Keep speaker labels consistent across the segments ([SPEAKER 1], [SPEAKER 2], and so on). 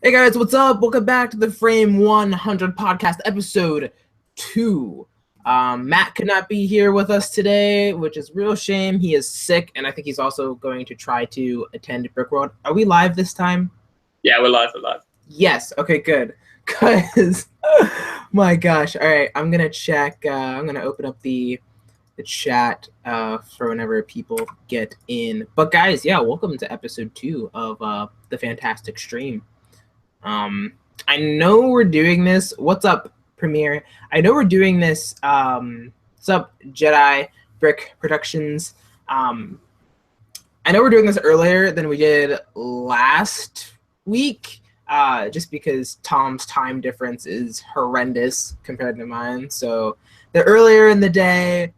[SPEAKER 1] Hey guys, what's up? Welcome back to the Frame100 podcast, episode 2. Matt could not be here with us today, which is a real shame. He is sick, and I think he's also going to try to attend Brickworld. Are we live this time?
[SPEAKER 2] Yeah, we're live.
[SPEAKER 1] Yes. Okay, good. Because, my gosh. All right, I'm going to check. I'm going to open up the chat for whenever people get in. But guys, yeah, welcome to episode 2 of the fantastic stream. I know we're doing this. What's up, Premiere? I know we're doing this. What's up, Jedi Brick Productions? I know we're doing this earlier than we did last week, just because Tom's time difference is horrendous compared to mine. So the earlier in the day,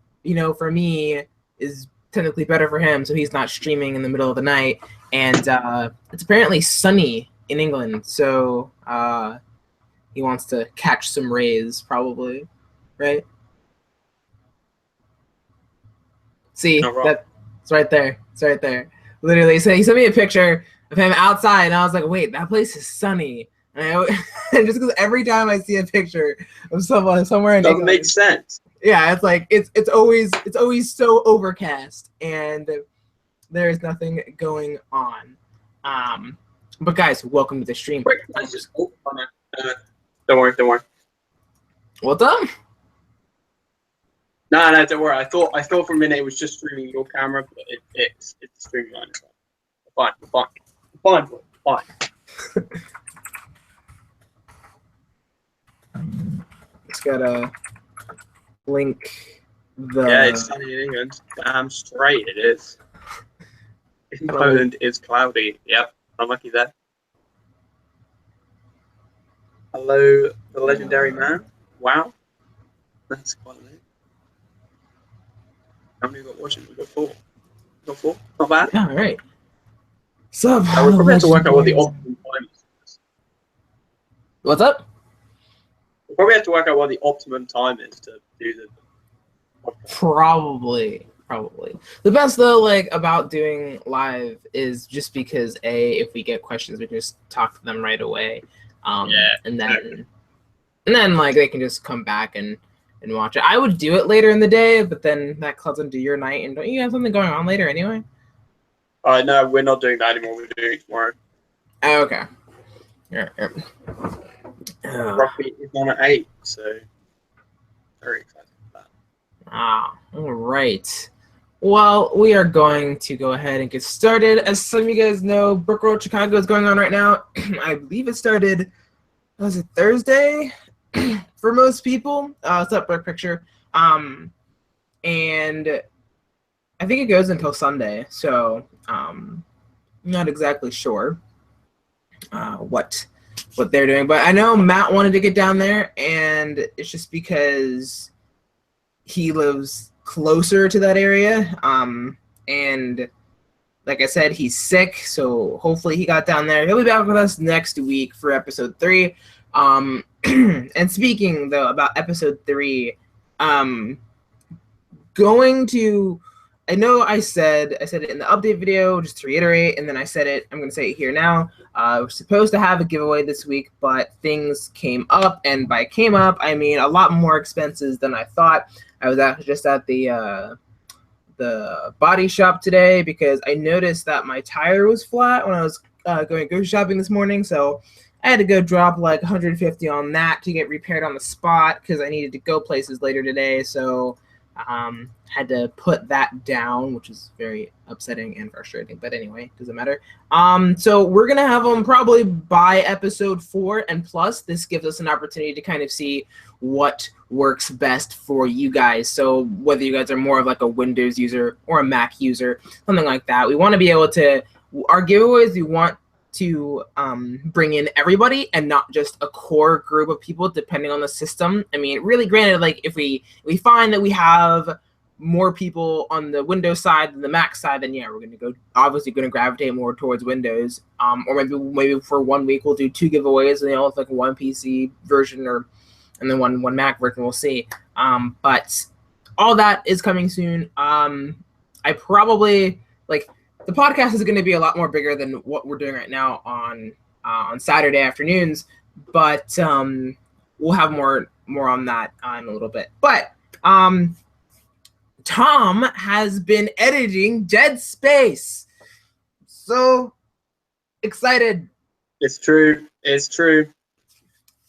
[SPEAKER 1] for me, is technically better for him. So he's not streaming in the middle of the night, and it's apparently sunny in England, so he wants to catch some rays, probably, right? See, that's right there. It's right there. Literally, so he sent me a picture of him outside, and I was like, "Wait, that place is sunny." And just because every time I see a picture of somewhere in England,
[SPEAKER 2] doesn't make sense.
[SPEAKER 1] Yeah, it's like it's always so overcast, and there is nothing going on. But guys, welcome to the stream.
[SPEAKER 2] Wait, don't worry.
[SPEAKER 1] What's up?
[SPEAKER 2] No, don't worry. I thought for a minute it was just streaming your camera, but it's streaming on its own. Fine.
[SPEAKER 1] It's got a link.
[SPEAKER 2] Yeah, it's sunny in England. Damn straight it is. In Poland, it's cloudy. Yep, unlucky there. Hello, the legendary man. Wow, that's quite late. How many got watching? We got four. Not bad.
[SPEAKER 1] Yeah, all right. So
[SPEAKER 2] we're probably have to work out what the optimum time is.
[SPEAKER 1] What's up?
[SPEAKER 2] We'll probably have to work out what the optimum time is to do the podcast.
[SPEAKER 1] Probably. The best though, about doing live is just because if we get questions, we can just talk to them right away. And then they can just come back and watch it. I would do it later in the day, but then that clouds into your night, and don't you have something going on later anyway?
[SPEAKER 2] No, we're not doing that anymore. We're doing it tomorrow.
[SPEAKER 1] Oh, okay. Yeah.
[SPEAKER 2] Rugby is on at 8, so very excited about that.
[SPEAKER 1] All right. Well, we are going to go ahead and get started. As some of you guys know, Brickworld Chicago is going on right now. I believe it started, was it Thursday? For most people. It's up Brick Picture. And I think it goes until Sunday, so I'm not exactly sure what they're doing. But I know Matt wanted to get down there, and it's just because he lives closer to that area. And like I said, he's sick, so hopefully he got down there. He'll be back with us next week for episode 3. And speaking though about episode 3, I know I said it in the update video, just to reiterate, and then I said it, I'm going to say it here now. We're supposed to have a giveaway this week, but things came up, and by came up, I mean a lot more expenses than I thought. I was just at the body shop today because I noticed that my tire was flat when I was going grocery shopping this morning, so I had to go drop like $150 on that to get repaired on the spot because I needed to go places later today, so had to put that down, which is very upsetting and frustrating, but anyway, doesn't matter. So we're gonna have them probably by episode 4, and plus this gives us an opportunity to kind of see what works best for you guys. So whether you guys are more of like a Windows user or a Mac user, something like that, we want to be able to, our giveaways, we want to bring in everybody and not just a core group of people depending on the system. I mean, really, granted, like if we find that we have more people on the Windows side than the Mac side, then yeah, we're obviously going to gravitate more towards Windows. Or maybe for 1 week we'll do 2 giveaways, it's like one PC version and then one Mac version. We'll see. But all that is coming soon. I probably the podcast is going to be a lot more bigger than what we're doing right now on on Saturday afternoons. But we'll have more on that in a little bit. But Tom has been editing Dead Space. So excited.
[SPEAKER 2] It's true. It's true.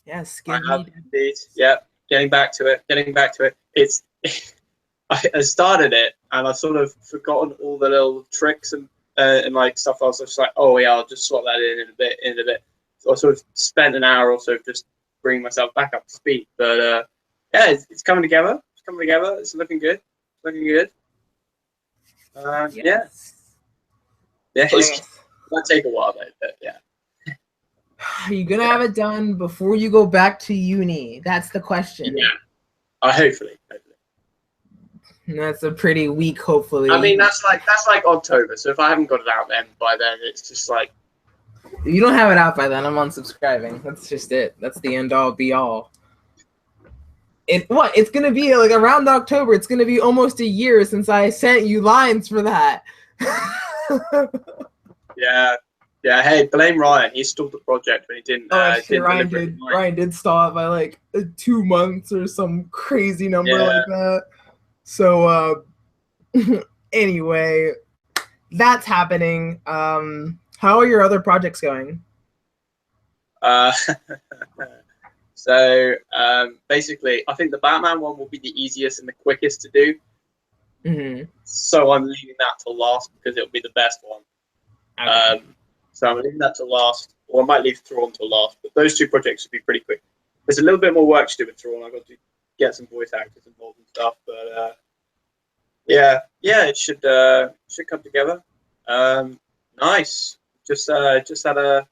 [SPEAKER 1] Yes,
[SPEAKER 2] I have indeed. Yep. Getting back to it. It's I started it and I've sort of forgotten all the little tricks and like stuff. I was just like, oh yeah, I'll just swap that in a bit. So I sort of spent an hour or so just bringing myself back up to speed. But yeah, it's coming together. It's looking good.
[SPEAKER 1] Yes.
[SPEAKER 2] Yeah. It might take a while, but yeah.
[SPEAKER 1] Are you gonna have it done before you go back to uni? That's the question.
[SPEAKER 2] Yeah. Hopefully.
[SPEAKER 1] That's a pretty weak, hopefully.
[SPEAKER 2] I mean, that's like October. So if I haven't got it out by then, it's just like.
[SPEAKER 1] If you don't have it out by then, I'm unsubscribing. That's just it. That's the end all be all. It's gonna be like around October. It's gonna be almost a year since I sent you lines for that.
[SPEAKER 2] Yeah. Hey, blame Ryan. He stalled the project when he didn't.
[SPEAKER 1] Ryan did stall it by like 2 months or some crazy number like that. So anyway, that's happening. How are your other projects going?
[SPEAKER 2] So basically, I think the Batman one will be the easiest and the quickest to do.
[SPEAKER 1] Mm-hmm.
[SPEAKER 2] So I'm leaving that to last because it'll be the best one.
[SPEAKER 1] Okay.
[SPEAKER 2] So I'm leaving that to last, or I might leave Thrawn to last. But those two projects will be pretty quick. There's a little bit more work to do with Thrawn. I've got to get some voice actors involved and stuff. But yeah, it should come together. Nice. Just had a.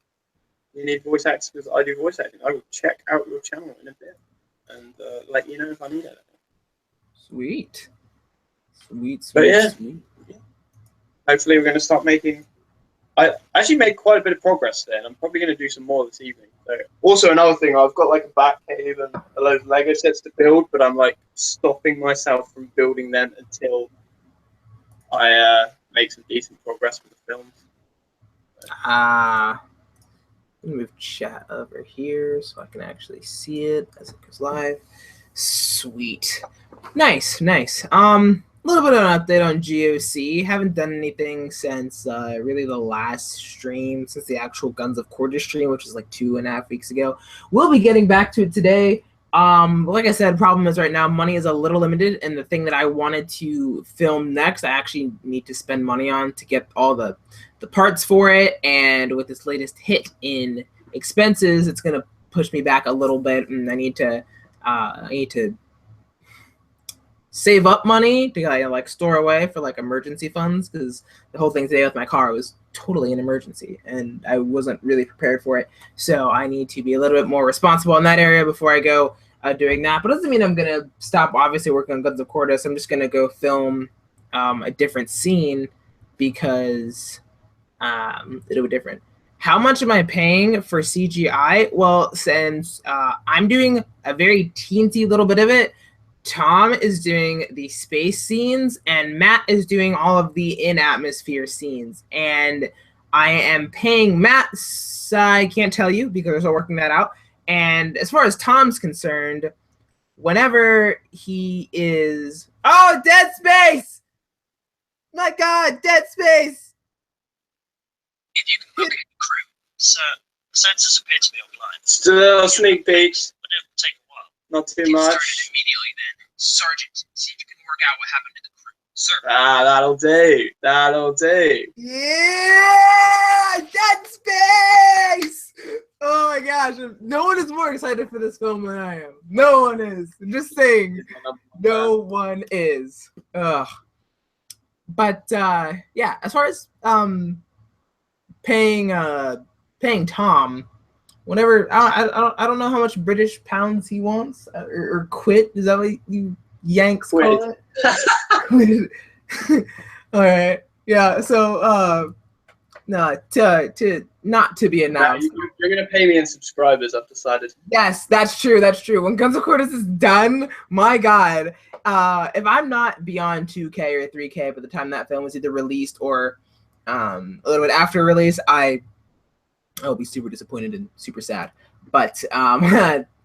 [SPEAKER 2] You need voice actors because I do voice acting. I will check out your channel in a bit and let you know if I need it.
[SPEAKER 1] Sweet.
[SPEAKER 2] But yeah, hopefully we're going to start making. I actually made quite a bit of progress there, and I'm probably going to do some more this evening. So, also another thing, I've got like a back cave and a load of Lego sets to build, but I'm like stopping myself from building them until I make some decent progress with the films.
[SPEAKER 1] Let me move chat over here so I can actually see it as it goes live. Sweet. Nice. A little bit of an update on GOC. Haven't done anything since really the last stream, since the actual Guns of Quarter stream, which was like 2.5 weeks ago. We'll be getting back to it today. Like I said, problem is right now money is a little limited, and the thing that I wanted to film next, I actually need to spend money on to get all the parts for it. And with this latest hit in expenses, it's gonna push me back a little bit, and I need to save up money to like store away for like emergency funds, because the whole thing today with my car was totally an emergency and I wasn't really prepared for it. So I need to be a little bit more responsible in that area before I go doing that. But it doesn't mean I'm gonna stop obviously working on Guns of Cordas. I'm just gonna go film a different scene because it'll be different. How much am I paying for CGI? Well, since I'm doing a very teensy little bit of it, Tom is doing the space scenes and Matt is doing all of the in-atmosphere scenes. And I am paying Matt, I can't tell you because we're still working that out. And as far as Tom's concerned, whenever he is... Oh, Dead Space! My God, Dead Space!
[SPEAKER 3] If you can locate the crew, sir, the sensors appear to be offline.
[SPEAKER 2] Still sneak peeks.
[SPEAKER 3] But it will take a while.
[SPEAKER 2] Not too much.
[SPEAKER 3] Started immediately then. Sergeant, see if you can work out what happened to the crew. Sir.
[SPEAKER 2] That'll do.
[SPEAKER 1] Yeah! Dead Space! Oh my gosh. No one is more excited for this film than I am. No one is. I'm just saying. No one is. Ugh. But yeah, as far as paying Tom, whenever I don't know how much British pounds he wants or quit. Is that what you Yanks call it? All right. Yeah. So no, to not to be announced.
[SPEAKER 2] You're gonna pay me in subscribers, I've decided.
[SPEAKER 1] Yes, that's true. When Guns of Cordas is done, my God, if I'm not beyond 2K or 3K by the time that film was either released or a little bit after release, I I'll be super disappointed and super sad. But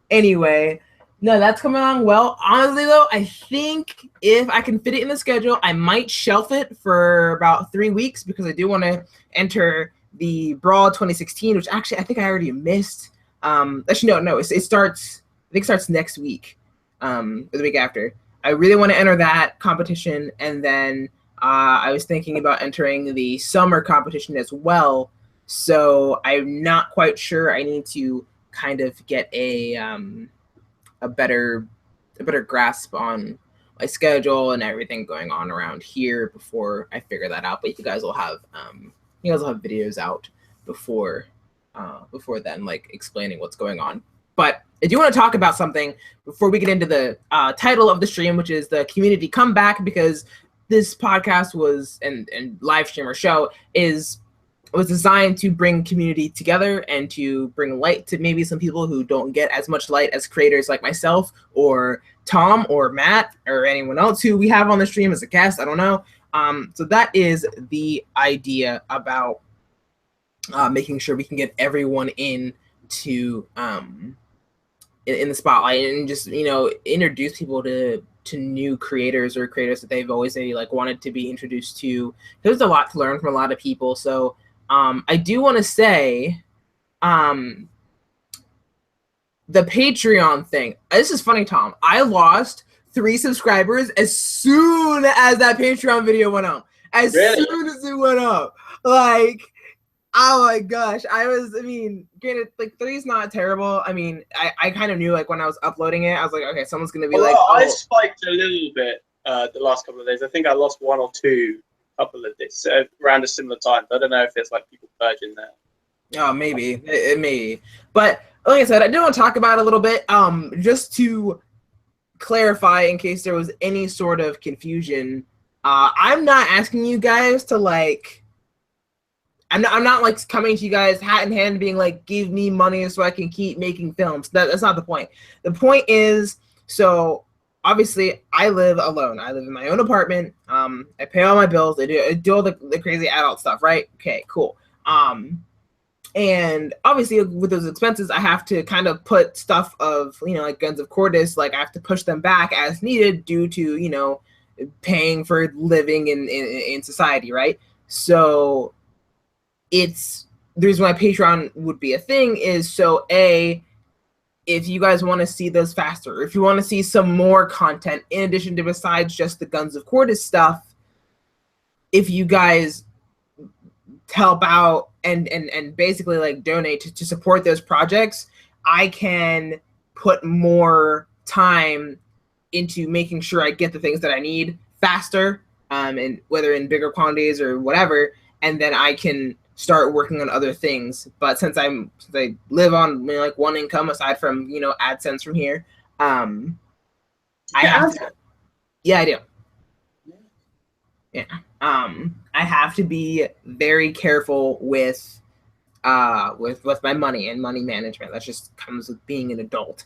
[SPEAKER 1] anyway, no, that's coming along well. Honestly, though, I think if I can fit it in the schedule, I might shelf it for about 3 weeks because I do want to enter the Brawl 2016, which actually I think I already missed. Actually, no, it starts. I think it starts next week, or the week after. I really want to enter that competition, and then I was thinking about entering the summer competition as well. So I'm not quite sure. I need to kind of get a better grasp on my schedule and everything going on around here before I figure that out. But you guys will have videos out before then, like explaining what's going on. But I do want to talk about something before we get into the title of the stream, which is the community comeback, because this podcast was and live stream or show was designed to bring community together and to bring light to maybe some people who don't get as much light as creators like myself or Tom or Matt or anyone else who we have on the stream as a guest. I don't know. So that is the idea about making sure we can get everyone in to in the spotlight and just, you know, introduce people to new creators or creators that they've always maybe like wanted to be introduced to. There's a lot to learn from a lot of people. So I do want to say the Patreon thing. This is funny, Tom. I lost 3 subscribers as soon as that Patreon video went up. As soon as it went up. Like, oh my gosh. I mean, granted, like 3 is not terrible. I mean, I kind of knew like when I was uploading it, I was like, okay, someone's going to be like, oh.
[SPEAKER 2] I spiked a little bit the last couple of days. I think I lost 1 or 2 couple of days around a similar time. I don't know if it's like people purging there.
[SPEAKER 1] Oh, maybe. It may. But like I said, I do want to talk about it a little bit, just to clarify in case there was any sort of confusion. I'm not asking you guys to like, I'm not like coming to you guys hat in hand being like, give me money so I can keep making films. That's not the point. The point is, so obviously I live alone. I live in my own apartment. I pay all my bills. I do all the crazy adult stuff, right? Okay, cool. And obviously with those expenses, I have to kind of put stuff of, you know, like Guns of Cordis, like I have to push them back as needed due to, you know, paying for living in society, right? So the reason why Patreon would be a thing is so if you guys want to see those faster, if you want to see some more content in addition to besides just the Guns of Cordis stuff, if you guys help out and basically like donate to support those projects, I can put more time into making sure I get the things that I need faster, and whether in bigger quantities or whatever, and then I can start working on other things. But since I live on, you know, like 1 income aside from, you know, AdSense from here, I have to, yeah, I do. Yeah. I have to be very careful with my money and money management. That just comes with being an adult.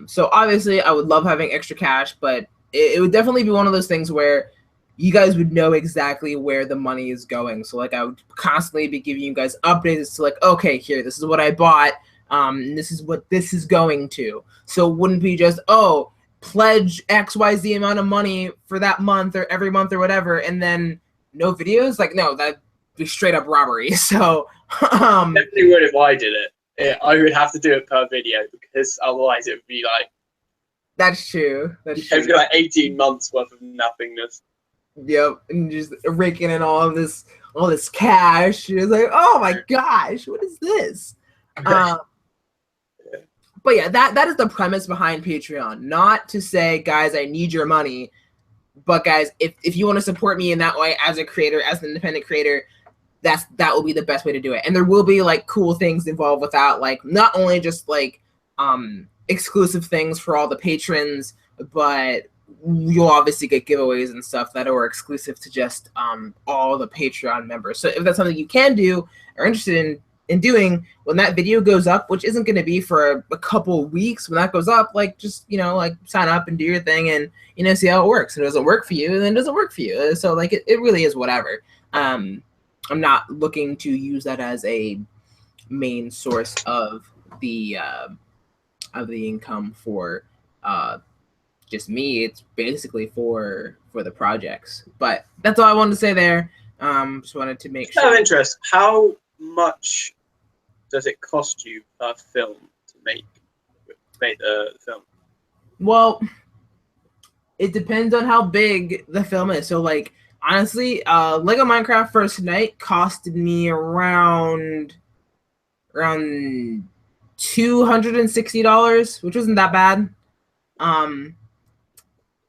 [SPEAKER 1] So obviously I would love having extra cash, but it would definitely be one of those things where you guys would know exactly where the money is going. So like I would constantly be giving you guys updates to like, okay, here, this is what I bought. This is what this is going to. So it wouldn't be just, oh, pledge XYZ amount of money for that month or every month or whatever, and then no videos. Like, no, that'd be straight up robbery. So
[SPEAKER 2] definitely would if I did it. Yeah, I would have to do it per video because otherwise it would be like,
[SPEAKER 1] that's true. That's true.
[SPEAKER 2] It'd be like 18 months worth of nothingness.
[SPEAKER 1] Yep, and just raking in all this cash. It's like, oh my gosh, what is this? But yeah, that is the premise behind Patreon. Not to say, guys, I need your money, but guys, if you want to support me in that way as a creator, as an independent creator, that will be the best way to do it. And there will be like cool things involved with that, like not only just like exclusive things for all the patrons, but you'll obviously get giveaways and stuff that are exclusive to just all the Patreon members. So if that's something you can do or interested in doing, when that video goes up, which isn't going to be for a couple weeks, when that goes up, like just, you know, like sign up and do your thing and, you know, see how it works. If it doesn't work for you, then it doesn't work for you. So like it really is whatever. I'm not looking to use that as a main source of the income for just me. It's basically for the projects. But that's all I wanted to say there. Just wanted to make sure.
[SPEAKER 2] Out of interest, how much does it cost you per film to make the film?
[SPEAKER 1] Well, it depends on how big the film is. So, like, honestly, Lego Minecraft First Night costed me around $260, which wasn't that bad.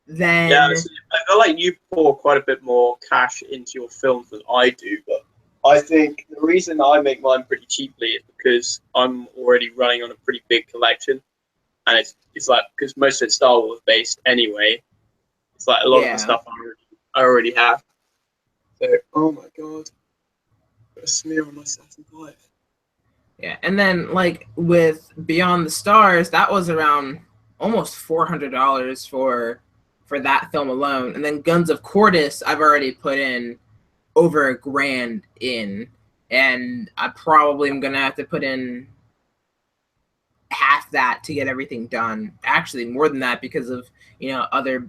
[SPEAKER 1] Then
[SPEAKER 2] Yeah, I feel like you pour quite a bit more cash into your films than I do, but I think the reason I make mine pretty cheaply is because I'm already running on a pretty big collection, and it's like, because most of it's Star Wars based anyway. It's like a lot of the stuff I already have. So, oh my god, got a smear on my Saturn V.
[SPEAKER 1] Yeah, and then like with Beyond the Stars, that was around almost $400 for that film alone. And then Guns of Cordis, I've already put in over $1,000 in, and I probably am gonna have to put in half that to get everything done. Actually, more than that because of other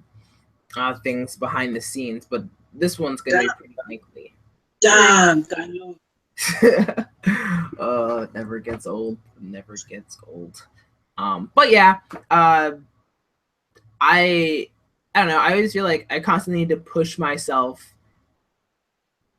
[SPEAKER 1] things behind the scenes. But this one's gonna be pretty lengthy.
[SPEAKER 2] Damn, Daniel.
[SPEAKER 1] It never gets old. Never gets old. But yeah, I don't know. I always feel like I constantly need to push myself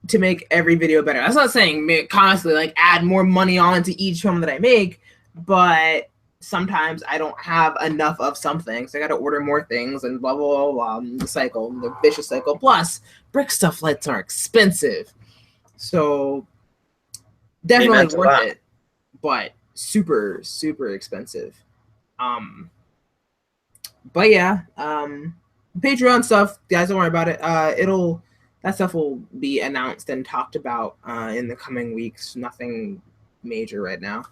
[SPEAKER 1] to make every video better. That's not saying constantly like add more money onto each film that I make, but sometimes I don't have enough of something, so I got to order more things and blah blah blah. The vicious cycle. Plus, brick stuff lights are expensive, so definitely worth it, but super expensive. But yeah, Patreon stuff, guys, don't worry about it. That stuff will be announced and talked about in the coming weeks. Nothing major right now,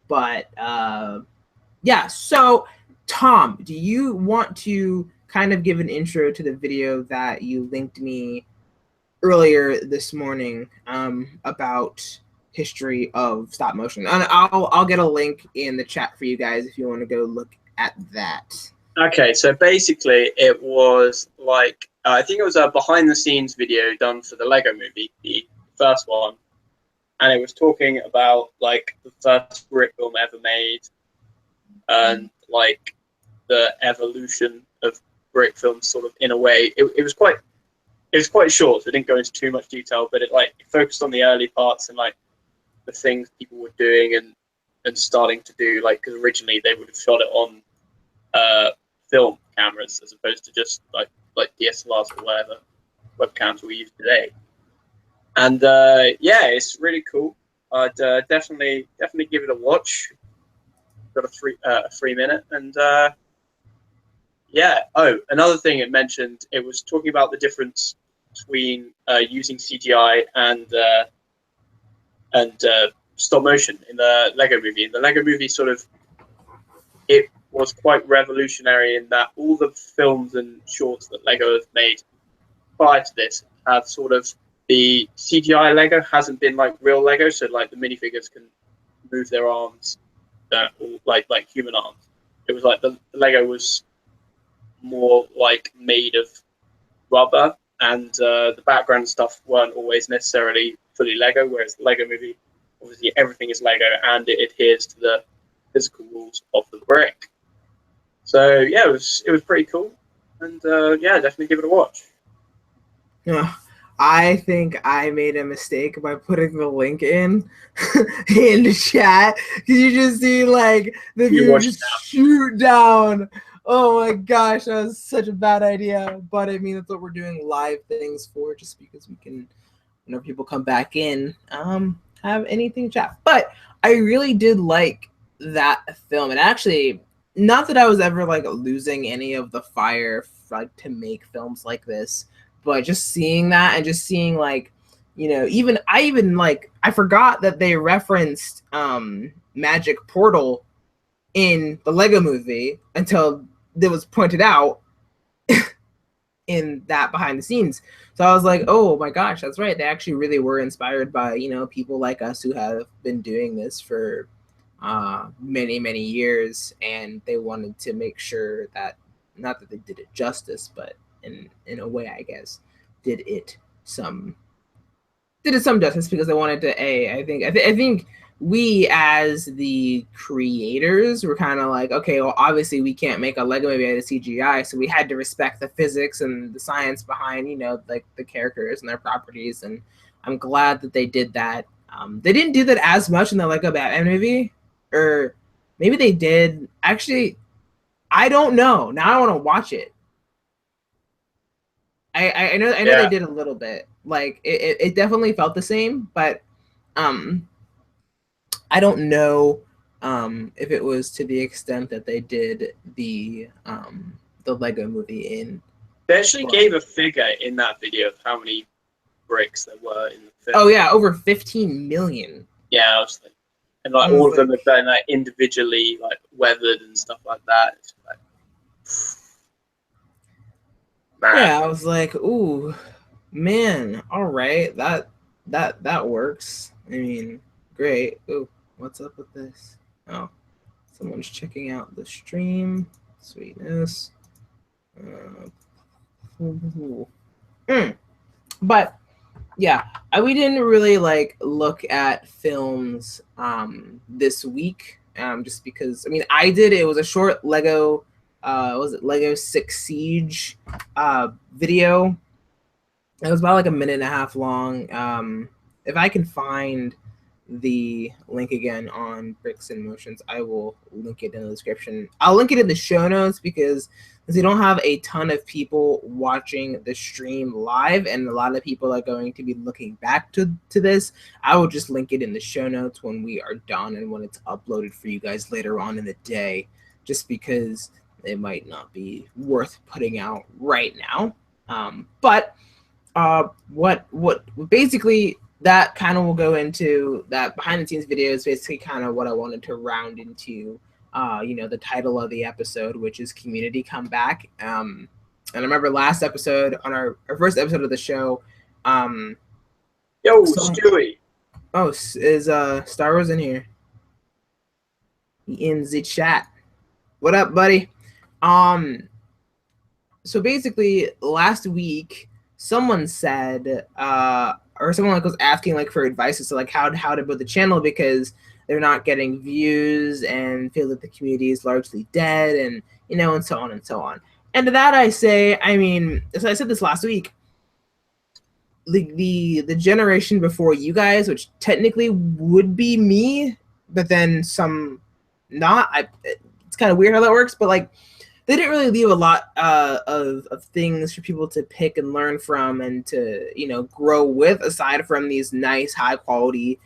[SPEAKER 1] but yeah. So, Tom, do you want to kind of give an intro to the video that you linked me earlier this morning about history of stop motion? And I'll get a link in the chat for you guys if you want to go look at that.
[SPEAKER 2] Okay, so basically it was like, I think it was a behind the scenes video done for the Lego movie, the first one. And it was talking about like the first brick film ever made and like the evolution of brick films sort of in a way. It was quite short, so it didn't go into too much detail, but it focused on the early parts and like the things people were doing and starting to do, like, because originally they would have shot it on film cameras as opposed to just like DSLRs or whatever webcams we use today. And yeah, it's really cool. I'd definitely give it a watch. Got a 3 minute, and yeah. Oh, another thing it mentioned, it was talking about the difference between using CGI and stop motion in the Lego movie. In the Lego movie, sort of, it was quite revolutionary in that all the films and shorts that Lego have made prior to this have sort of, the CGI Lego hasn't been like real Lego, so like the minifigures can move their arms, like human arms. It was like the Lego was more like made of rubber, and the background stuff weren't always necessarily fully Lego, whereas the Lego movie, obviously everything is Lego and it adheres to the physical rules of the brick. So yeah, it was pretty cool, and yeah, definitely give it a watch.
[SPEAKER 1] Yeah, I think I made a mistake by putting the link in the chat, because you just see like the view just shoot down. Oh my gosh, that was such a bad idea. But I mean, that's what we're doing live things for, just because we can, people come back in, have anything to chat. But I really did like that film. And actually, not that I was ever like losing any of the fire like to make films like this, but just seeing that and just seeing like, I forgot that they referenced Magic Portal in the Lego movie until it was pointed out in that behind the scenes. So I was like, oh my gosh, that's right. They actually really were inspired by, you know, people like us who have been doing this for many years, and they wanted to make sure that, not that they did it justice, but in a way, I guess, did it some justice, because they wanted to. I think we as the creators were kind of like, okay, well, obviously we can't make a Lego movie out of CGI, so we had to respect the physics and the science behind, you know, like the characters and their properties. And I'm glad that they did that. They didn't do that as much in the Lego Batman movie, or maybe they did. Actually, I don't know. Now I want to watch it. I know they did a little bit. Like it definitely felt the same, but I don't know if it was to the extent that they did the Lego movie in.
[SPEAKER 2] They actually gave a figure in that video of how many bricks there were in the film.
[SPEAKER 1] Oh yeah, over 15 million.
[SPEAKER 2] Yeah, I was like, and like all of them have been like individually like weathered and stuff like that. It's like, man.
[SPEAKER 1] Yeah, I was like, ooh, man, all right, that works. I mean, great. Ooh, what's up with this? Oh, someone's checking out the stream. Sweetness. But yeah, we didn't really like look at films this week, just because, I mean, I did. It was a short Lego was it Lego 6 Siege video. It was about like a minute and a half long. If I can find the link again on Bricks and Motions, I will link it in the description. I'll link it in the show notes, because we don't have a ton of people watching the stream live, and a lot of people are going to be looking back to this. I will just link it in the show notes when we are done and when it's uploaded for you guys later on in the day, just because it might not be worth putting out right now. But what basically, that kind of will go into that behind the scenes video is basically kind of what I wanted to round into, you know, the title of the episode, which is Community Comeback. And I remember last episode, on our first episode of the show,
[SPEAKER 2] yo, Stewie.
[SPEAKER 1] Oh, is Star Wars in here? In the chat. What up, buddy? So basically, last week, someone said, or someone like was asking like for advice as to like how to build the channel, because they're not getting views and feel that the community is largely dead, and you know, and so on and so on. And to that I say, I mean, so I said this last week, the generation before you guys, which technically would be me, but then some not. It's kind of weird how that works, but like, they didn't really leave a lot of things for people to pick and learn from, and to, you know, grow with, aside from these nice high quality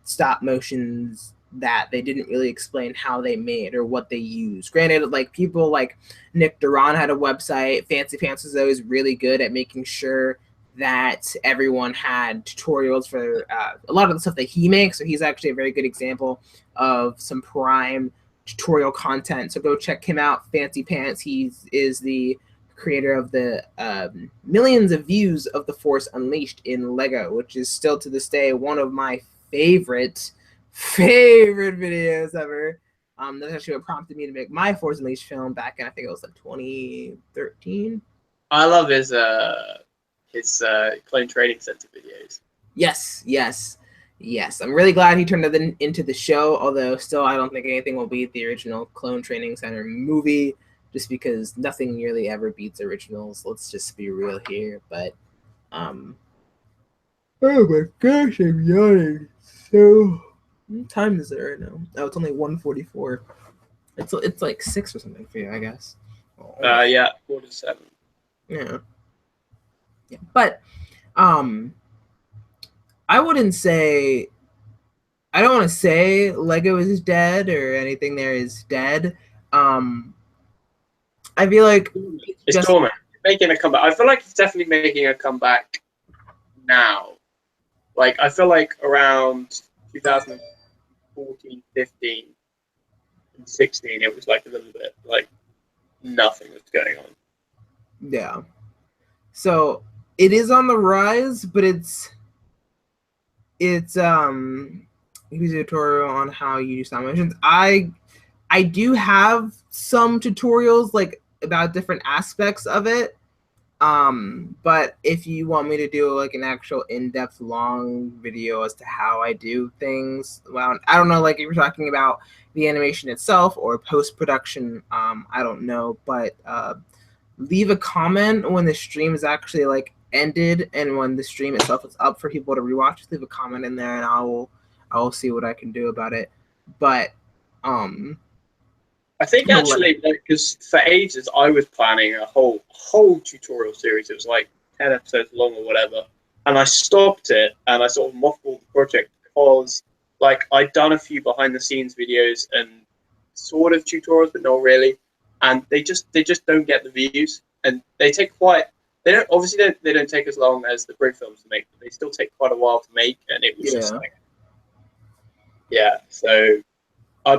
[SPEAKER 1] stop motions that they didn't really explain how they made or what they used. Granted, like people like Nick Duran had a website. Fancy Pants was always really good at making sure that everyone had tutorials for a lot of the stuff that he makes. So he's actually a very good example of some prime tutorial content. So go check him out, Fancy Pants. He is the creator of the millions of views of The Force Unleashed in Lego, which is still to this day one of my favorite videos ever. That's actually what prompted me to make my Force Unleashed film back in, I think it was like 2013.
[SPEAKER 2] I love his Clone Training Center videos.
[SPEAKER 1] Yes, I'm really glad he turned it into the show, although still I don't think anything will beat the original Clone Training Center movie, just because nothing nearly ever beats originals. Let's just be real here. But oh my gosh, I'm yawning. So what time is it right now? Oh, it's only 1:44. It's like 6 or something for you, I guess.
[SPEAKER 2] Yeah, 4:07.
[SPEAKER 1] Yeah. But I wouldn't say, I don't want to say Lego is dead or anything there is dead. I feel like
[SPEAKER 2] it's dormant. Making a comeback. I feel like it's definitely making a comeback now. Like, I feel like around 2014, 15, and 16, it was like a little bit like nothing was going on.
[SPEAKER 1] Yeah. So it is on the rise, but it's here's a tutorial on how you do stop motions. I do have some tutorials like about different aspects of it. But if you want me to do like an actual in-depth long video as to how I do things, well, I don't know, like if you're talking about the animation itself or post-production, I don't know, but leave a comment when the stream is actually like ended and when the stream itself is up for people to rewatch. Just leave a comment in there and I will see what I can do about it. But
[SPEAKER 2] I think actually, because for ages I was planning a whole tutorial series. It was like 10 episodes long or whatever, and I stopped it and I sort of mothballed the project because, like, I'd done a few behind the scenes videos and sort of tutorials, but not really, and they just don't get the views, and they take quite. They don't take as long as the Brig films to make, but they still take quite a while to make, and it was just like, yeah. So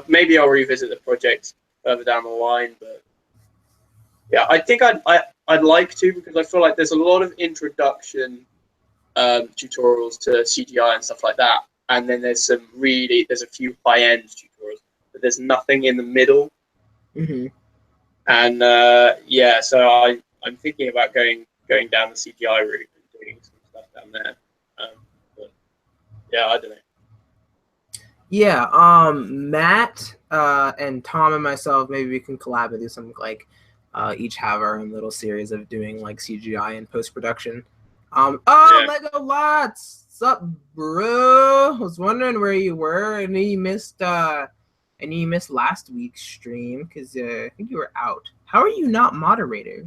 [SPEAKER 2] maybe I'll revisit the project further down the line, but yeah, I think I'd like to, because I feel like there's a lot of introduction tutorials to CGI and stuff like that, and then there's a few high-end tutorials, but there's nothing in the middle.
[SPEAKER 1] Mm-hmm.
[SPEAKER 2] And yeah, so I'm thinking about going down the CGI route and doing some stuff down there. But yeah, I don't know.
[SPEAKER 1] Yeah, Matt and Tom and myself, maybe we can collab and do something like each have our own little series of doing like CGI and post-production. Lego Lots, what's up, bro? I was wondering where you were. I knew you missed last week's stream because I think you were out. How are you not moderator?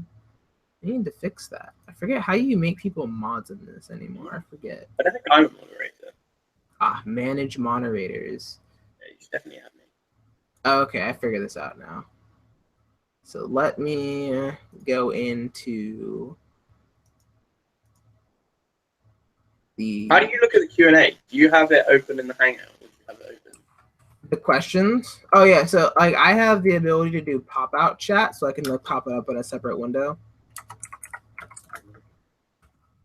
[SPEAKER 1] I need to fix that. I forget how you make people mods in this anymore. I forget.
[SPEAKER 2] I don't think I'm a moderator.
[SPEAKER 1] Manage moderators.
[SPEAKER 2] Yeah, you should definitely have me.
[SPEAKER 1] Okay, I figured this out now. So let me go into the.
[SPEAKER 2] How do you look at the Q&A? Do you have it open in the Hangout? Or do you have it open?
[SPEAKER 1] The questions? Oh yeah, so like I have the ability to do pop-out chat, so I can like pop it up in a separate window.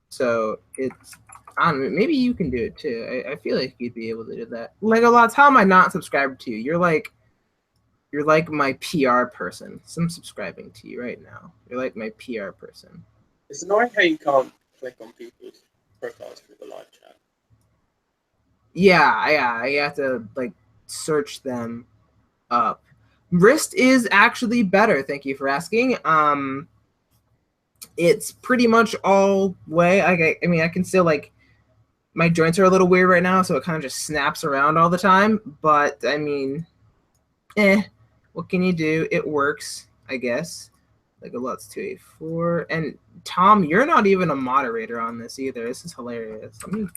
[SPEAKER 1] So it's. I don't know, maybe you can do it too. I feel like you'd be able to do that. Lego Lots, how am I not subscribed to you? You're like my PR person. So I'm subscribing to you right now. You're like my PR person.
[SPEAKER 2] It's annoying how you can't click on people's profiles through the live chat.
[SPEAKER 1] Yeah, I have to like search them up. Wrist is actually better. Thank you for asking. It's pretty much all way. I mean, I can still like. My joints are a little weird right now, so it kind of just snaps around all the time. But, I mean, what can you do? It works, I guess. Like a Lot's 284. And, Tom, you're not even a moderator on this either. This is hilarious. Let me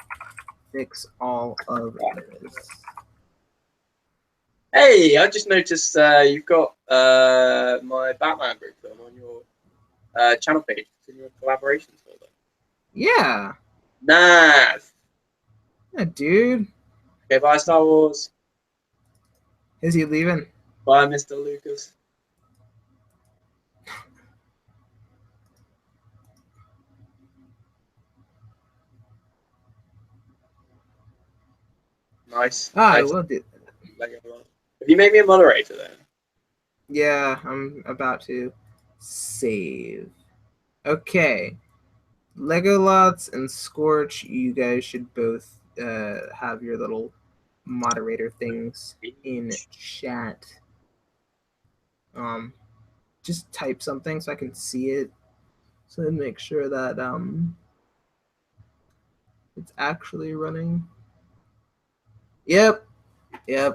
[SPEAKER 1] fix all of this.
[SPEAKER 2] Hey, I just noticed you've got my Batman group film on your channel page. It's in your collaborations folder.
[SPEAKER 1] Yeah.
[SPEAKER 2] Nice.
[SPEAKER 1] Yeah, dude.
[SPEAKER 2] Okay, bye, Star Wars.
[SPEAKER 1] Is he leaving?
[SPEAKER 2] Bye, Mr. Lucas. Nice.
[SPEAKER 1] I will do.
[SPEAKER 2] Have you made me a moderator then?
[SPEAKER 1] Yeah, I'm about to save. Okay. Lego Lots and Scorch, you guys should both have your little moderator things in chat. Just type something so I can see it. So make sure that it's actually running. Yep.
[SPEAKER 2] Yeah.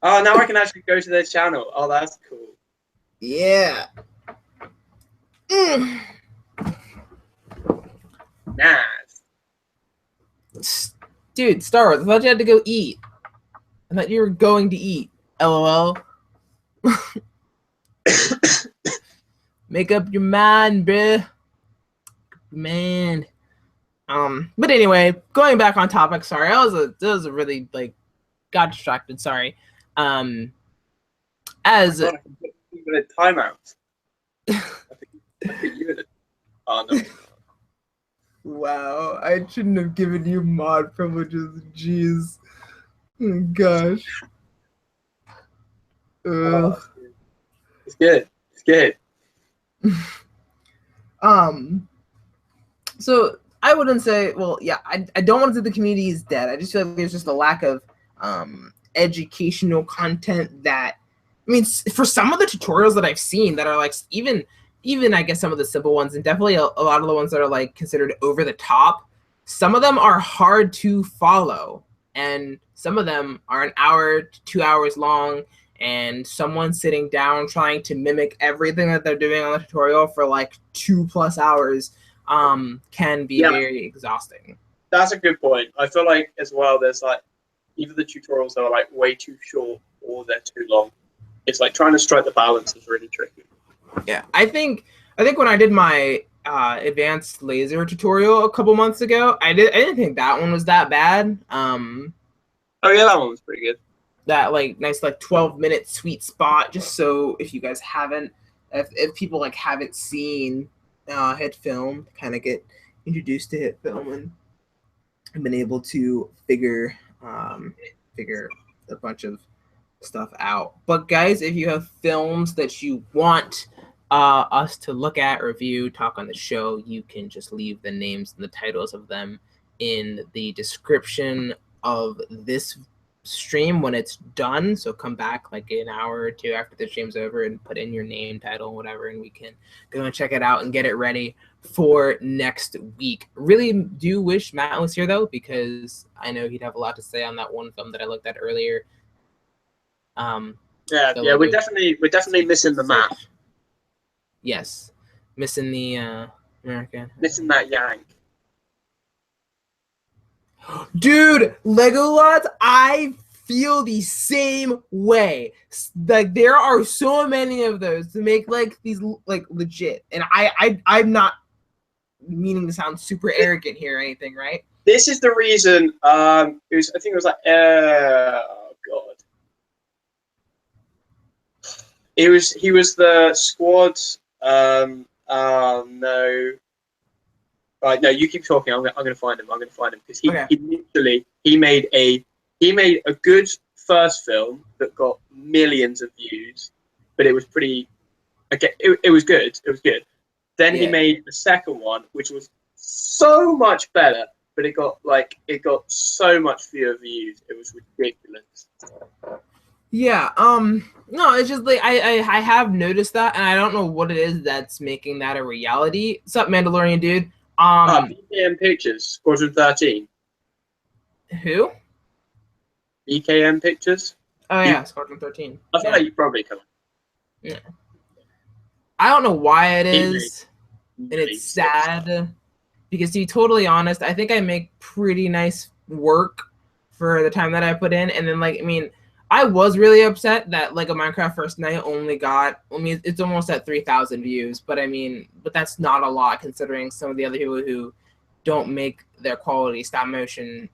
[SPEAKER 1] Oh,
[SPEAKER 2] now I can actually go to their channel. Oh, that's cool.
[SPEAKER 1] Yeah.
[SPEAKER 2] Nice.
[SPEAKER 1] Dude, Star Wars, I thought you had to go eat. I thought you were going to eat. LOL. Make up your mind, bruh. Man. But anyway, going back on topic, sorry. That was a really like got distracted, sorry. As
[SPEAKER 2] timeout. I think you in it. Oh no.
[SPEAKER 1] Wow, I shouldn't have given you mod privileges. Jeez. Oh, gosh.
[SPEAKER 2] Oh,
[SPEAKER 1] Ugh.
[SPEAKER 2] it's good. It's good.
[SPEAKER 1] So I wouldn't say, well, yeah, I don't want to say the community is dead. I just feel like there's just a lack of educational content that, I mean, for some of the tutorials that I've seen that are like, even I guess some of the simple ones, and definitely a lot of the ones that are like considered over the top, some of them are hard to follow. And some of them are an hour to 2 hours long, and someone sitting down trying to mimic everything that they're doing on the tutorial for like 2+ hours can be very exhausting.
[SPEAKER 2] That's a good point. I feel like as well, there's like either the tutorials that are like way too short or they're too long. It's like trying to strike the balance is really tricky.
[SPEAKER 1] Yeah, I think when I did my advanced laser tutorial a couple months ago, I didn't think that one was that bad.
[SPEAKER 2] Oh yeah, that one was pretty good.
[SPEAKER 1] That like nice like 12-minute sweet spot. Just so if you guys haven't, if people like haven't seen hit film, kind of get introduced to hit film and been able to figure a bunch of stuff out. But guys, if you have films that you want us to look at, review, talk on the show, you can just leave the names and the titles of them in the description of this stream when it's done. So come back like an hour or two after the stream's over and put in your name, title, whatever, and we can go and check it out and get it ready for next week. Really do wish Matt was here though, because I know he'd have a lot to say on that one film that I looked at earlier.
[SPEAKER 2] We're definitely missing the map.
[SPEAKER 1] Yes, missing the American.
[SPEAKER 2] Missing that yank.
[SPEAKER 1] Dude, Legolas, I feel the same way. Like there are so many of those to make like these like legit, and I'm not meaning to sound super arrogant here or anything, right?
[SPEAKER 2] This is the reason. I think it was like, oh god. He was the squad. No. Right, no, you keep talking. I'm gonna find him. Because he made a good first film that got millions of views, but it was pretty. Okay, it was good. It was good. Then he made the second one, which was so much better, but it got so much fewer views. It was ridiculous.
[SPEAKER 1] Yeah. No, it's just like I have noticed that, and I don't know what it is that's making that a reality. What's up, Mandalorian dude?
[SPEAKER 2] BKM Pictures, Squadron 13.
[SPEAKER 1] Who?
[SPEAKER 2] BKM Pictures.
[SPEAKER 1] Oh yeah, Scorch 13.
[SPEAKER 2] I feel like you probably come.
[SPEAKER 1] Yeah. I don't know why it is, and it's sad because to be totally honest, I think I make pretty nice work for the time that I put in, and then like I mean, I was really upset that like a Minecraft First Night only got, I mean, it's almost at 3,000 views, but I mean, but that's not a lot considering some of the other people who don't make their quality stop motion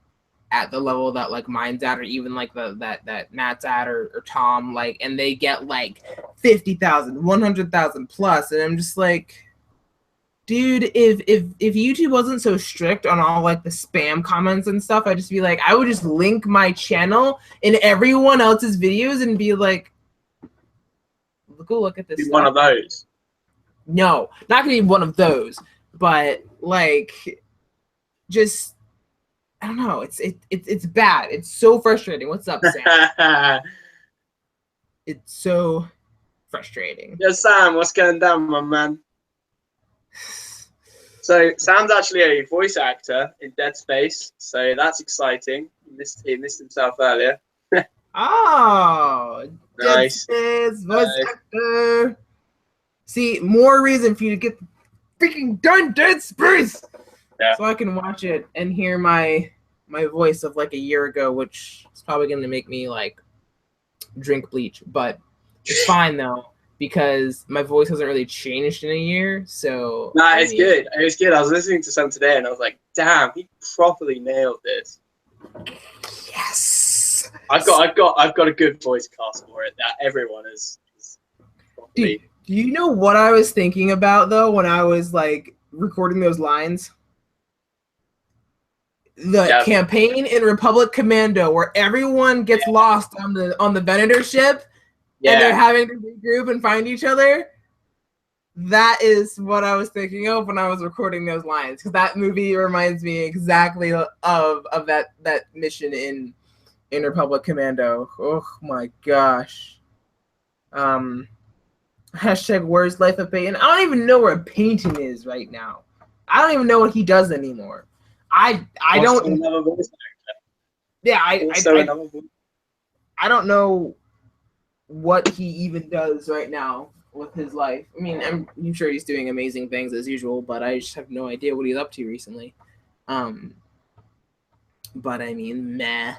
[SPEAKER 1] at the level that like mine's at, or even like that Matt's at, or Tom, like, and they get like 50,000, 100,000 plus, and I'm just like, dude, if YouTube wasn't so strict on all like the spam comments and stuff, I'd just be like, I would just link my channel in everyone else's videos and be like, go look at this.
[SPEAKER 2] Be one of those.
[SPEAKER 1] No, not gonna be one of those, but like, just I don't know. It's bad. It's so frustrating. What's up, Sam? It's so frustrating.
[SPEAKER 2] Yes, Sam. What's going down, my man? So Sam's actually a voice actor in Dead Space, so that's exciting. He missed himself earlier.
[SPEAKER 1] Oh,
[SPEAKER 2] nice.
[SPEAKER 1] Dead Space voice actor. See, more reason for you to get the freaking done Dead Space.
[SPEAKER 2] Yeah.
[SPEAKER 1] So I can watch it and hear my voice of like a year ago, which is probably going to make me like drink bleach, but it's fine though, because my voice hasn't really changed in a year. So
[SPEAKER 2] nah, it's good. It was good. I was listening to some today and I was like, damn, he properly nailed this.
[SPEAKER 1] Yes.
[SPEAKER 2] I've got a good voice cast for it that everyone is properly.
[SPEAKER 1] Do you know what I was thinking about though when I was like recording those lines? The campaign in Republic Commando where everyone gets lost on the Venator ship and they're having to regroup and find each other. That is what I was thinking of when I was recording those lines, because that movie reminds me exactly of that mission in Republic Commando. Oh my gosh. Hashtag where's Life of Peyton? I don't even know where Peyton is right now. I don't even know what he does anymore. I don't. Yeah, I don't know what he even does right now with his life. I mean, I'm sure he's doing amazing things as usual, but I just have no idea what he's up to recently. But I mean, meh.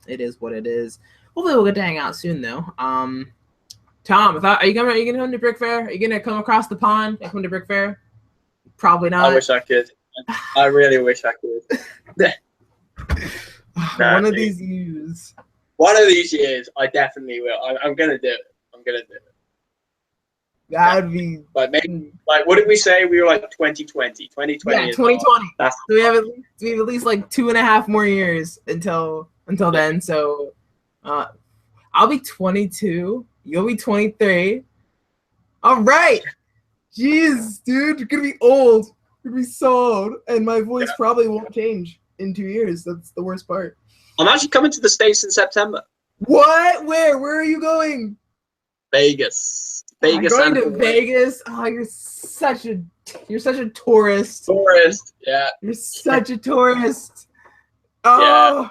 [SPEAKER 1] It is what it is. Hopefully we'll get to hang out soon though. Tom, are you gonna come to Brick Fair? Are you gonna come across the pond and come to Brick Fair? Probably not.
[SPEAKER 2] I wish I could. I really wish I could.
[SPEAKER 1] One of these years.
[SPEAKER 2] One of these years, I definitely will. I'm gonna do it.
[SPEAKER 1] That would be
[SPEAKER 2] like maybe what did we say? We were like 2020. 2020.
[SPEAKER 1] Yeah, 2020. So we have at least like 2.5 more years until then. So I'll be 22. You'll be 23. All right. Jeez, dude, you're gonna be old. You're gonna be so old, and my voice probably won't change in 2 years. That's the worst part.
[SPEAKER 2] I'm actually coming to the States in September.
[SPEAKER 1] What? Where? Where are you going?
[SPEAKER 2] Vegas.
[SPEAKER 1] I'm going to Vegas. Oh, you're such a tourist.
[SPEAKER 2] Yeah.
[SPEAKER 1] You're such a tourist. Oh,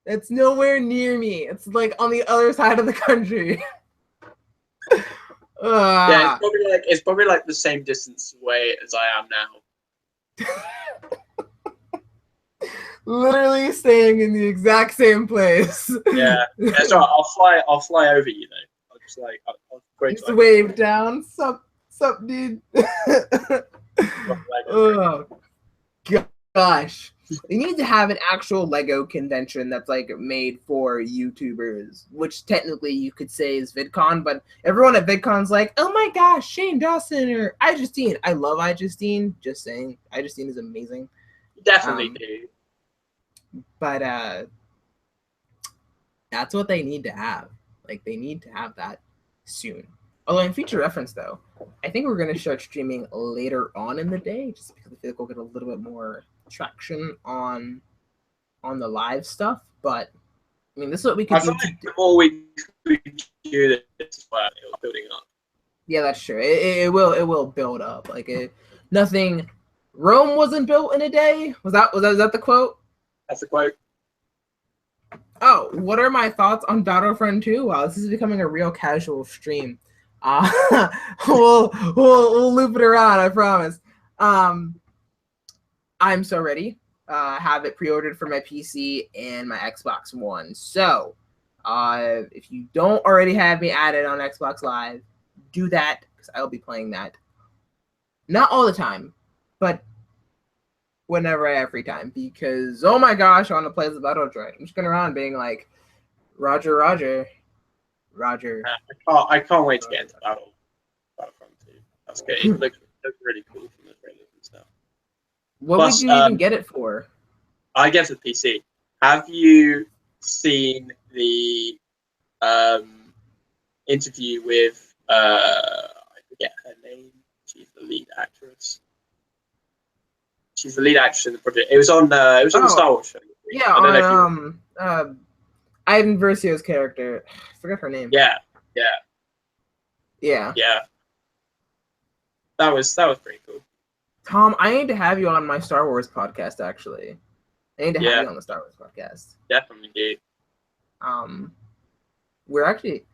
[SPEAKER 1] it's nowhere near me. It's like on the other side of the country.
[SPEAKER 2] Yeah, it's probably like the same distance away as I am now.
[SPEAKER 1] Literally staying in the exact same place.
[SPEAKER 2] Yeah, that's all right. I'll fly over you though. I'll just like
[SPEAKER 1] just wave down. Sup, dude. Oh gosh, they need to have an actual Lego convention that's like made for YouTubers, which technically you could say is VidCon, but everyone at VidCon's like, oh my gosh, Shane Dawson or iJustine. I love iJustine. Just saying, iJustine is amazing.
[SPEAKER 2] Definitely do.
[SPEAKER 1] But that's what they need to have. Like, they need to have that soon. Although in future reference, though, I think we're going to start streaming later on in the day, just because I feel like we'll get a little bit more traction on the live stuff. But I mean, this is what we could do.
[SPEAKER 2] The more we do this, it'll building up.
[SPEAKER 1] Yeah, that's true. It will build up. Like nothing. Rome wasn't built in a day. Was that the quote?
[SPEAKER 2] That's the quote.
[SPEAKER 1] Oh, what are my thoughts on Battlefront 2? Wow, this is becoming a real casual stream. We'll loop it around, I promise. I'm so ready. Have it pre-ordered for my PC and my Xbox One. So, if you don't already have me added on Xbox Live, do that, because I'll be playing that. Not all the time, but whenever I have free time, because oh my gosh, I want to play as the battle droid. I'm just going around being like, Roger.
[SPEAKER 2] I can't wait to get into Battlefront 2. That's good. It looks really cool from the trailers and stuff.
[SPEAKER 1] What would you even get it for?
[SPEAKER 2] I guess it's PC. Have you seen the interview with I forget her name? She's the lead actress. She's the lead actress in the project. It was on the Star Wars show.
[SPEAKER 1] Yeah, on Ivan Versio's character. I forgot her name.
[SPEAKER 2] Yeah. That was pretty cool.
[SPEAKER 1] Tom, I need to have you on my Star Wars podcast. Actually, I need to have you on the Star Wars podcast.
[SPEAKER 2] Definitely do.
[SPEAKER 1] We're actually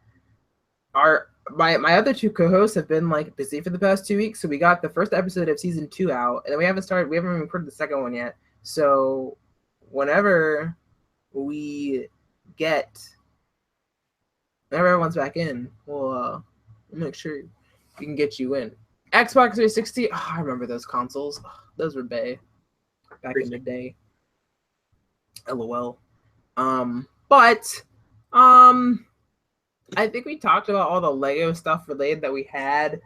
[SPEAKER 1] my other two co-hosts have been like busy for the past 2 weeks, so we got the first episode of season 2 out, and then we haven't even recorded the second one yet. So whenever everyone's back in, we'll make sure we can get you in. Xbox 360. Oh, I remember those consoles. Oh, those were bae back in the day. LOL. But I think we talked about all the Lego stuff related that we had.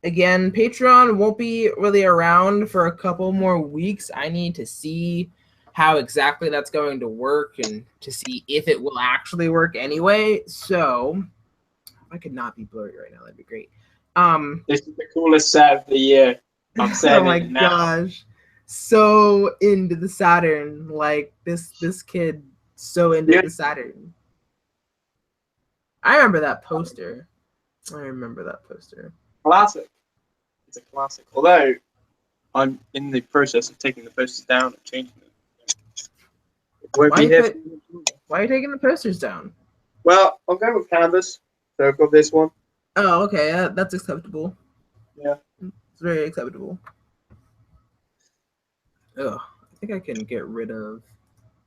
[SPEAKER 1] Again, Patreon won't be really around for a couple more weeks. I need to see how exactly that's going to work and to see if it will actually work anyway. So if I could not be blurry right now, that'd be great.
[SPEAKER 2] This is the coolest set of the year. I'm saying
[SPEAKER 1] oh my
[SPEAKER 2] it now.
[SPEAKER 1] gosh. So into the Saturn. Like this kid so into the Saturn. I remember that poster.
[SPEAKER 2] Classic. It's a classic. Although I'm in the process of taking the posters down and changing them. It won't be here.
[SPEAKER 1] Why are you taking the posters down?
[SPEAKER 2] Well, I'm going with canvas. So I've got this one.
[SPEAKER 1] Oh, okay. That's acceptable.
[SPEAKER 2] Yeah.
[SPEAKER 1] It's very acceptable. Oh, I think I can get rid of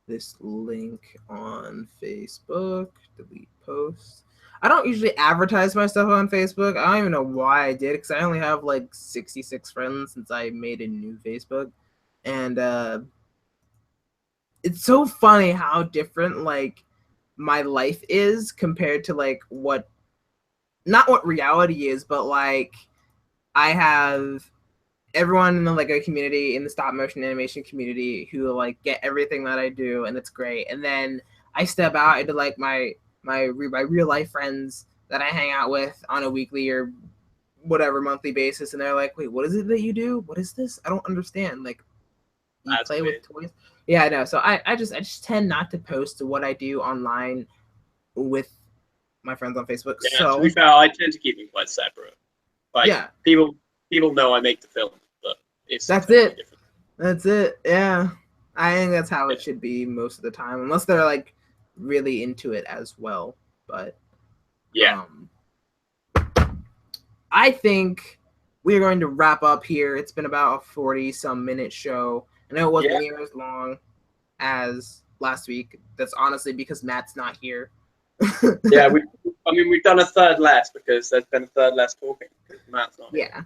[SPEAKER 1] this link on Facebook. Delete post. I don't usually advertise my stuff on Facebook. I don't even know why I did, because I only have like 66 friends since I made a new Facebook. And it's so funny how different like my life is compared to like not what reality is, but like I have everyone in the Lego community, in the stop motion animation community, who like get everything that I do, and it's great. And then I step out into like my real life friends that I hang out with on a weekly or whatever monthly basis, and they're like, "Wait, what is it that you do? What is this? I don't understand." Like, you play with toys? Yeah, I know. So I just tend not to post what I do online with my friends on Facebook.
[SPEAKER 2] Yeah,
[SPEAKER 1] so
[SPEAKER 2] to be fair, I tend to keep them quite separate. Like,
[SPEAKER 1] yeah,
[SPEAKER 2] people know I make the film, but it's
[SPEAKER 1] that's
[SPEAKER 2] totally
[SPEAKER 1] it.
[SPEAKER 2] different.
[SPEAKER 1] That's it. Yeah, I think that's how it should be most of the time, unless they're like really into it as well. But
[SPEAKER 2] yeah,
[SPEAKER 1] I think we're going to wrap up here. It's been about a 40-some minute show. I know it wasn't near as long as last week. That's honestly because Matt's not here.
[SPEAKER 2] Yeah, we've done a third less because there's been a third less talking because Matt's not here.
[SPEAKER 1] Yeah.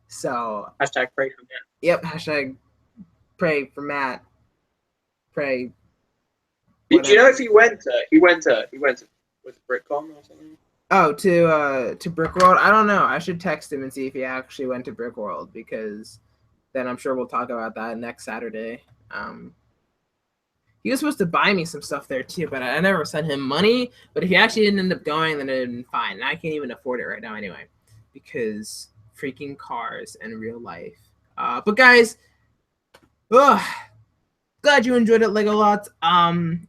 [SPEAKER 1] So
[SPEAKER 2] hashtag pray for Matt.
[SPEAKER 1] Yep, hashtag pray for Matt. Pray.
[SPEAKER 2] Did you know if he went to was it BrickCon or something?
[SPEAKER 1] Oh, to Brickworld? I don't know. I should text him and see if he actually went to Brickworld, because then I'm sure we'll talk about that next Saturday. He was supposed to buy me some stuff there too, but I never sent him money. But if he actually didn't end up going, then it'd been fine. And I can't even afford it right now anyway, because freaking cars and real life. But guys, glad you enjoyed it, Lego Lots.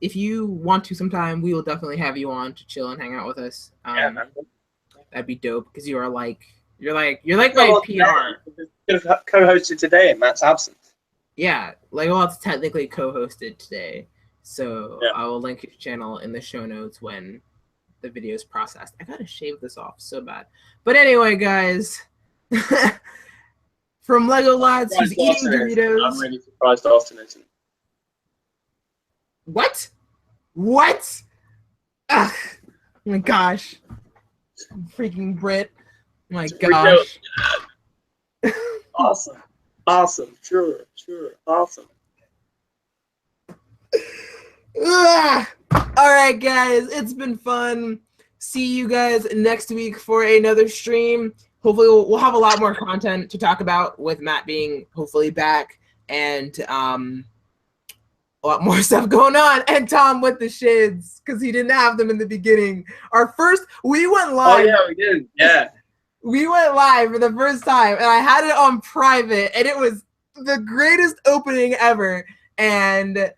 [SPEAKER 1] If you want to sometime, we will definitely have you on to chill and hang out with us. That'd be dope, because you're like my PR.
[SPEAKER 2] Could have co-hosted today in Matt's absence.
[SPEAKER 1] Yeah, Lego Lots technically co-hosted today, so I will link his channel in the show notes when the video is processed. I gotta shave this off so bad. But anyway, guys, from Lego Lots, who's eating Doritos.
[SPEAKER 2] I'm really surprised Austin isn't.
[SPEAKER 1] What? Ugh. Oh my gosh. Freaking Brit. Oh my gosh.
[SPEAKER 2] Awesome. Sure. Awesome.
[SPEAKER 1] All right, guys. It's been fun. See you guys next week for another stream. Hopefully we'll have a lot more content to talk about, with Matt being hopefully back, and a lot more stuff going on, and Tom with the shids, because he didn't have them in the beginning. We went live.
[SPEAKER 2] Oh yeah, we did. Yeah.
[SPEAKER 1] We went live for the first time, and I had it on private, and it was the greatest opening ever. And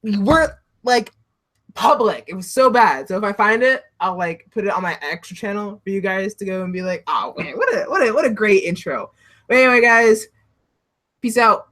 [SPEAKER 1] we're like public. It was so bad. So if I find it, I'll like put it on my extra channel for you guys to go and be like, oh man, what a great intro. But anyway, guys, peace out.